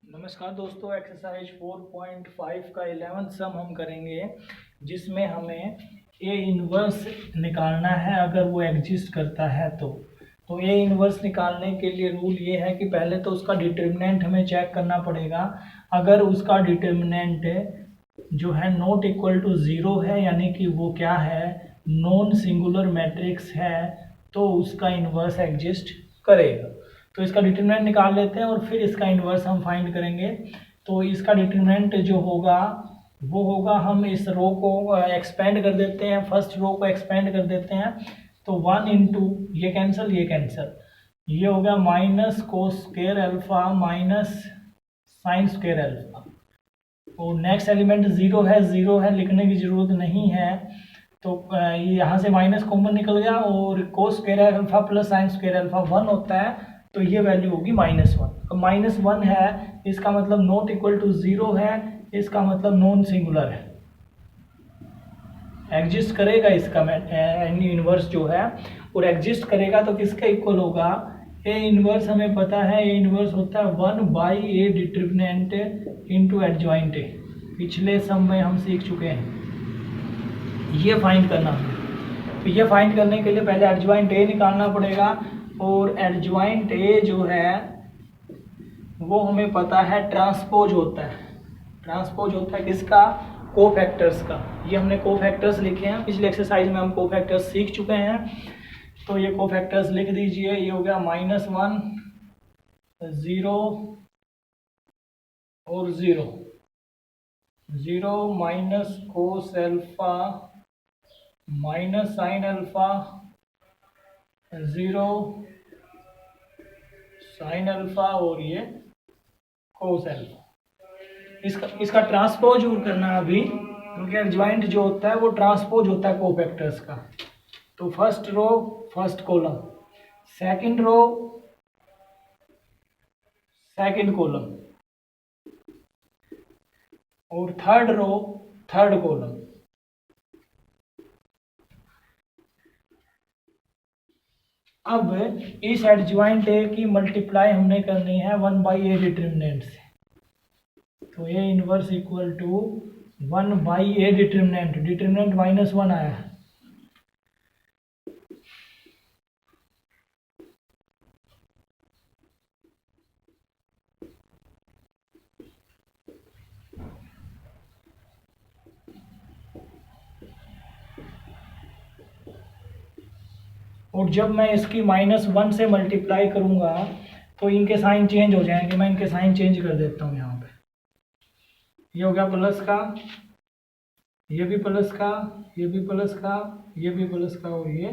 नमस्कार दोस्तों, एक्सरसाइज 4.5 का 11th सम हम करेंगे जिसमें हमें ए इनवर्स निकालना है अगर वो एग्जिस्ट करता है तो ए इनवर्स निकालने के लिए रूल ये है कि पहले तो उसका डिटर्मिनेंट हमें चेक करना पड़ेगा। अगर उसका डिटर्मिनेंट जो है नॉट इक्वल टू ज़ीरो है, यानी कि वो क्या है, नॉन सिंगुलर मैट्रिक्स है, तो उसका इनवर्स एग्जिस्ट करेगा। तो इसका डिटरमिनेंट निकाल लेते हैं और फिर इसका इन्वर्स हम फाइंड करेंगे। तो इसका डिटरमिनेंट जो होगा वो होगा, हम इस रो को एक्सपेंड कर देते हैं, फर्स्ट रो को एक्सपेंड कर देते हैं। तो 1 इंटू ये कैंसिल, ये हो गया minus cos square alpha minus sine square alpha. और नेक्स्ट एलिमेंट ज़ीरो है, लिखने की ज़रूरत नहीं है। तो ये यहाँ से माइनस कॉमन निकल गया और cos square alpha plus sine square alpha 1 होता है, तो ये वैल्यू होगी -1। अब -1 है, इसका मतलब नॉट इक्वल टू ज़ीरो है, इसका मतलब नॉन सिंगुलर है, एग्जिस्ट करेगा इसका इनवर्स जो है। और एग्जिस्ट करेगा तो किसका इक्वल होगा, ए इनवर्स हमें पता है, ए इनवर्स होता है 1/a determinant into adjoint A. पिछले सम में हम सीख चुके हैं, ये फाइंड करना है। तो ये फाइंड करने के लिए पहले एडजॉइंट ए निकालना पड़ेगा, और एडजॉइंट ए जो है वो हमें पता है ट्रांसपोज होता है किसका, कोफैक्टर्स का। ये हमने कोफैक्टर्स लिखे हैं, पिछले एक्सरसाइज में हम कोफैक्टर्स सीख चुके हैं। तो ये कोफैक्टर्स लिख दीजिए, ये हो गया -1 0 और 0 minus cos alpha minus sine alpha 0 sine alpha और ये कोस अल्फा। इसका ट्रांसपोज करना है अभी, क्योंकि एडजॉइंट जो होता है वो ट्रांसपोज होता है कोफैक्टर्स का। तो first row first column, second row second column, और थर्ड रो थर्ड कॉलम। अब इस एडजॉइंट ए की मल्टीप्लाई हमने करनी है 1/a डिटर्मिनेंट से। तो A inverse equal to 1/a determinant -1 आया है। और जब मैं इसकी -1 से मल्टीप्लाई करूंगा तो इनके साइन चेंज हो जाएंगे। मैं इनके साइन चेंज कर देता हूँ। यहाँ पे ये हो गया प्लस का, ये भी प्लस का, ये भी प्लस का, ये भी प्लस का, और ये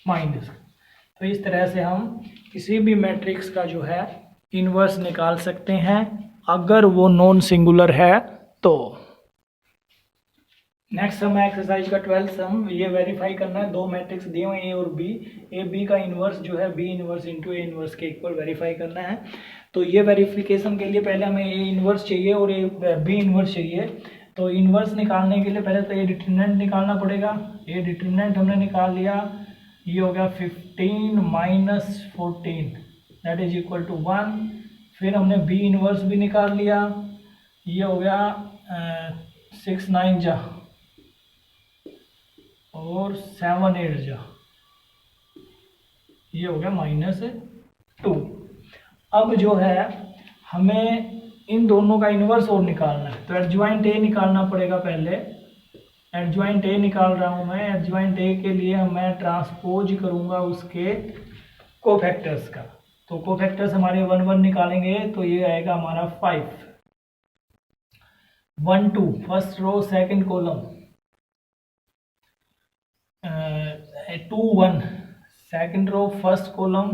माइनस का। तो इस तरह से हम किसी भी मैट्रिक्स का जो है इन्वर्स निकाल सकते हैं अगर वो नॉन सिंगुलर है तो। नेक्स्ट सम है एक्सरसाइज का 12th सम। ये वेरीफाई करना है, दो मैट्रिक्स दिए हुए ए और बी, ए बी का इन्वर्स जो है B inverse into A inverse के इक्वल वेरीफाई करना है। तो ये वेरिफिकेशन के लिए पहले हमें ए इन्वर्स चाहिए और ए बी इन्वर्स चाहिए। तो इन्वर्स निकालने के लिए पहले तो ए डिटर्मिनेंट निकालना पड़ेगा। ए डिटर्मिनेंट हमने निकाल लिया, ये हो गया 15 minus 14 that is equal to 1। फिर हमने बी इन्वर्स भी निकाल लिया, ये हो गया 6 9 जा और 7 8 जा, ये हो गया -2। अब जो है हमें इन दोनों का इन्वर्स और निकालना है, तो एडजॉइंट ए निकालना पड़ेगा पहले। एडजॉइंट ए निकाल रहा हूँ मैं। एडजॉइंट ए के लिए मैं ट्रांसपोज करूँगा उसके कोफैक्टर्स का। तो कोफैक्टर्स हमारे 1 1 निकालेंगे, तो ये आएगा हमारा 5 1 2 first row second column, 2 1 second row first column,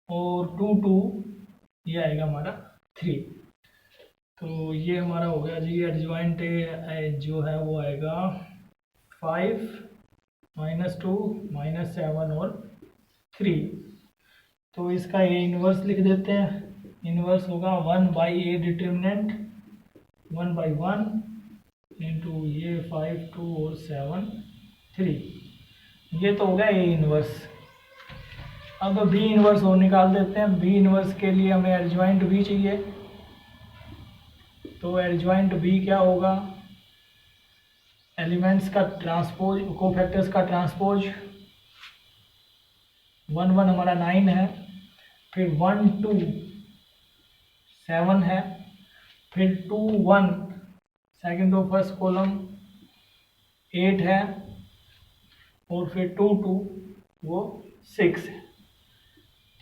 और 2 2 ये आएगा हमारा 3। तो ये हमारा हो गया जी। एडजॉइंट जो है वो आएगा 5 -2 -7 और 3। तो इसका ये इन्वर्स लिख देते हैं। इन्वर्स होगा 1/a डिटर्मिनेंट 1/1 इंटू ये 5 2 और 7 3। ये तो हो गया ए इन्वर्स। अब बी इनवर्स और निकाल देते हैं। बी इनवर्स के लिए हमें एडजॉइंट बी चाहिए, तो एडजॉइंट बी क्या होगा, एलिमेंट्स का ट्रांसपोज, कोफैक्टर्स का ट्रांसपोज। 1 1 हमारा 9 है, फिर 1 2 7 है, फिर 2 1 सेकेंड और फर्स्ट कॉलम 8 है, और फिर 2 2 वो 6 है।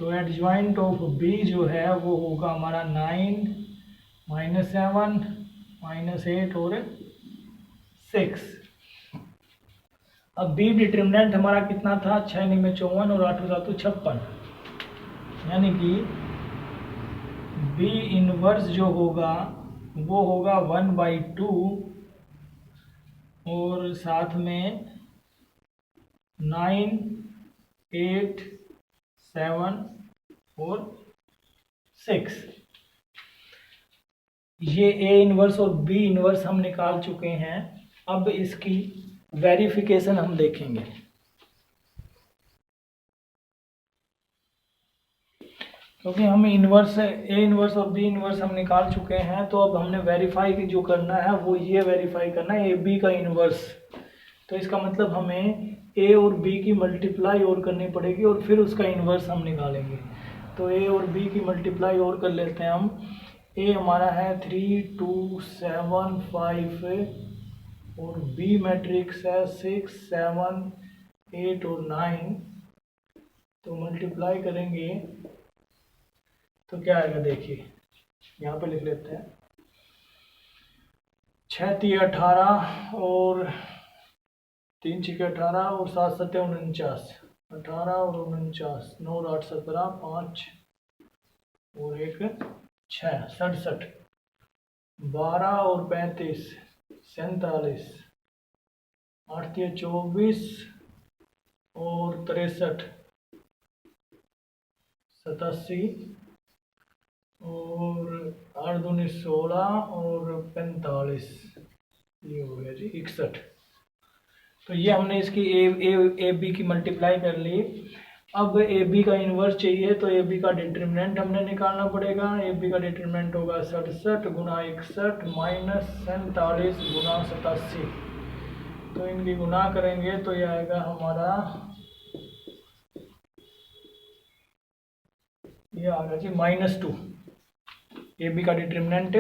तो एडजॉइंट ऑफ बी जो है वो होगा हमारा 9 -7 -8 और 6। अब बी डिटर्मिनेंट हमारा कितना था, 6 9 में 54 और 8 7 56, यानी कि बी इनवर्स जो होगा वो होगा 1/2 और साथ में 9 8 7 और 6। ये ए इनवर्स और बी इनवर्स हम निकाल चुके हैं। अब इसकी वेरिफिकेशन हम देखेंगे। क्योंकि हम इनवर्स ए इनवर्स और बी इनवर्स हम निकाल चुके हैं, तो अब हमने वेरीफाई जो करना है वो ये वेरीफाई करना है ए बी का इनवर्स। तो इसका मतलब हमें ए और बी की मल्टीप्लाई और करनी पड़ेगी और फिर उसका इन्वर्स हम निकालेंगे। तो ए और बी की मल्टीप्लाई और कर लेते हैं हम। ए हमारा है 3 2 7 5 और बी मैट्रिक्स है 6 7 8 और 9। तो मल्टीप्लाई करेंगे तो क्या आएगा, देखिए यहाँ पे लिख लेते हैं। 6 3 18 और 3 6 18 और 7 7 49, 18 और 49, 9 और 8 17, 5 और 1 6 67, 12 और 35 47, 8 24 और 63 87 और 8 2 16 और 45, ये हो गया जी 61। तो ये हमने इसकी ए बी की मल्टीप्लाई कर ली। अब ए बी का इन्वर्स चाहिए, तो ए बी का डिटर्मिनेंट हमने निकालना पड़ेगा। ए बी का डिटर्मिनेंट होगा 67 गुना 61 माइनस 47 गुना 87। तो इनकी गुना करेंगे तो ये आएगा हमारा, ये आ गया जी -2 ए बी का डिटर्मिनेंट।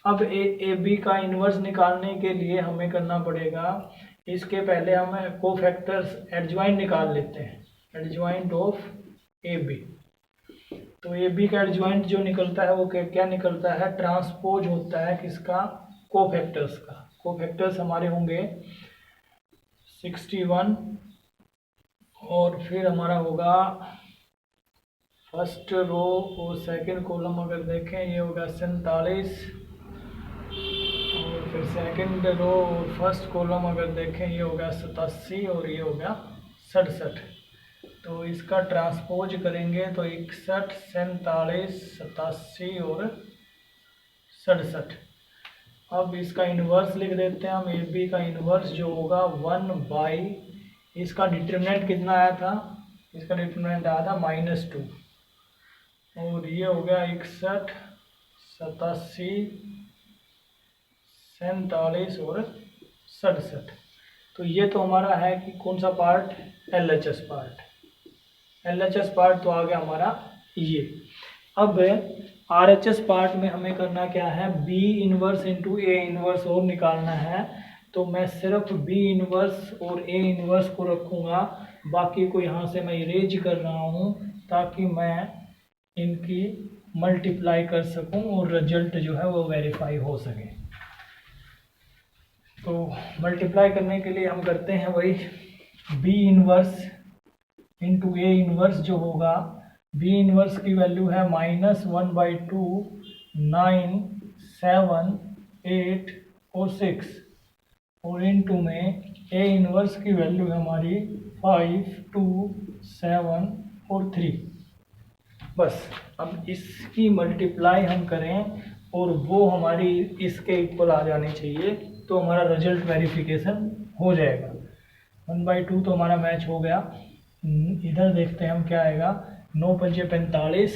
अब ए बी का इन्वर्स निकालने के लिए हमें करना पड़ेगा, इसके पहले हम कोफैक्टर्स एडजॉइंट निकाल लेते हैं, एडजॉइंट ऑफ ए बी। तो ए बी का एडजॉइंट जो निकलता है वो क्या निकलता है, ट्रांसपोज होता है किसका, कोफैक्टर्स का। कोफैक्टर्स हमारे होंगे 61 और फिर हमारा होगा फर्स्ट रो और सेकंड कॉलम अगर देखें ये होगा 47 और फिर सेकंड रो और फर्स्ट कॉलम अगर देखें ये होगा 87 और ये होगा 67। तो इसका ट्रांसपोज करेंगे तो 61 47 87 और 67। अब इसका इन्वर्स लिख देते हैं हम। ए बी का इन्वर्स जो होगा 1/, इसका डिटर्मिनेंट कितना आया था, इसका डिटर्मिनेंट आया था -2 और ये हो गया 61 87 47 और 67। तो ये तो हमारा है कि कौन सा part, LHS part. LHS part तो आ गया हमारा ये। अब RHS पार्ट में हमें करना क्या है, B inverse into A inverse और निकालना है। तो मैं सिर्फ B इनवर्स और A इनवर्स को रखूँगा, बाकी को यहाँ से मैं इरेज कर रहा हूँ ताकि मैं इनकी मल्टीप्लाई कर सकूं और रिजल्ट जो है वो वेरीफाई हो सके। तो मल्टीप्लाई करने के लिए हम करते हैं वही, B inverse into A inverse जो होगा, बी इनवर्स की वैल्यू है -1/2 9 7 8 और 6 और इनटू में ए इनवर्स की वैल्यू है हमारी 5 2 7 और 3। बस अब इसकी मल्टीप्लाई हम करें और वो हमारी इसके इक्वल आ जानी चाहिए, तो हमारा रिजल्ट वेरिफिकेशन हो जाएगा। 1/2 तो हमारा मैच हो गया। इधर देखते हैं हम क्या आएगा, 9 पंजे 45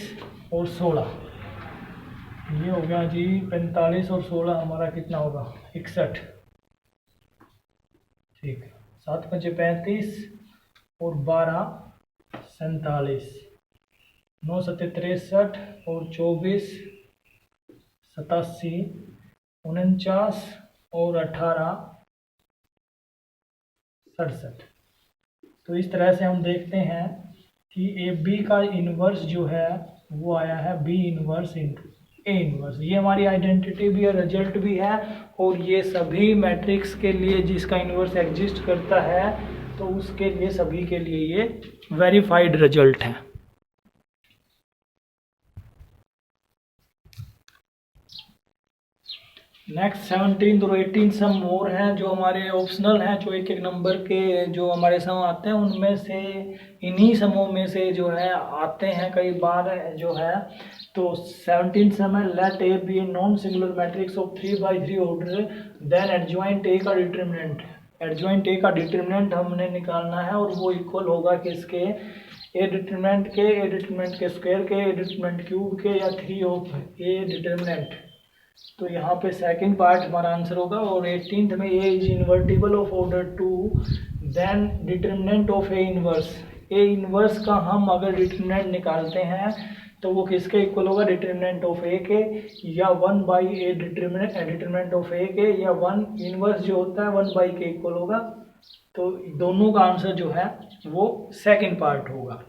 और 16, ये हो गया जी 45 और 16 हमारा कितना होगा 61, ठीक। 7 पंजे 35 और 12 47, 9 सत्ते 63 और 24 87, 49 और 18 67। तो इस तरह से हम देखते हैं कि ए बी का इन्वर्स जो है वो आया है B inverse into A inverse. ये हमारी आइडेंटिटी भी है, रिजल्ट भी है, और ये सभी मैट्रिक्स के लिए जिसका इन्वर्स एग्जिस्ट करता है तो उसके लिए सभी के लिए ये वेरीफाइड रिजल्ट है। नेक्स्ट 17 और 18 सम और हैं जो हमारे ऑप्शनल हैं, जो एक एक नंबर के जो हमारे सम आते हैं उनमें से इन्हीं समों में से जो है आते हैं कई बार जो है। तो 17 सम है, let A be a non singular matrix of 3x3 order, then adjoint A का डिटरमिनेंट, एडजॉइंट ए का डिटरमिनेंट हमने निकालना है और वो इक्वल होगा किसके, ए डिटरमिनेंट के स्क्वायर के, ए डिटरमिनेंट क्यूब के, या 3 ऑफ ए डिटरमिनेंट। तो यहाँ पे सेकंड पार्ट हमारा आंसर होगा। और 18th में A is invertible of order 2, then determinant of A inverse, A inverse का हम अगर डिटरमिनेंट निकालते हैं तो वो किसके इक्वल होगा, डिटरमिनेंट ऑफ ए के, या 1/a डिटरमिनेंट ऑफ ए के, या 1 इनवर्स जो होता है 1 बाई के इक्वल होगा। तो दोनों का आंसर जो है वो सेकंड पार्ट होगा।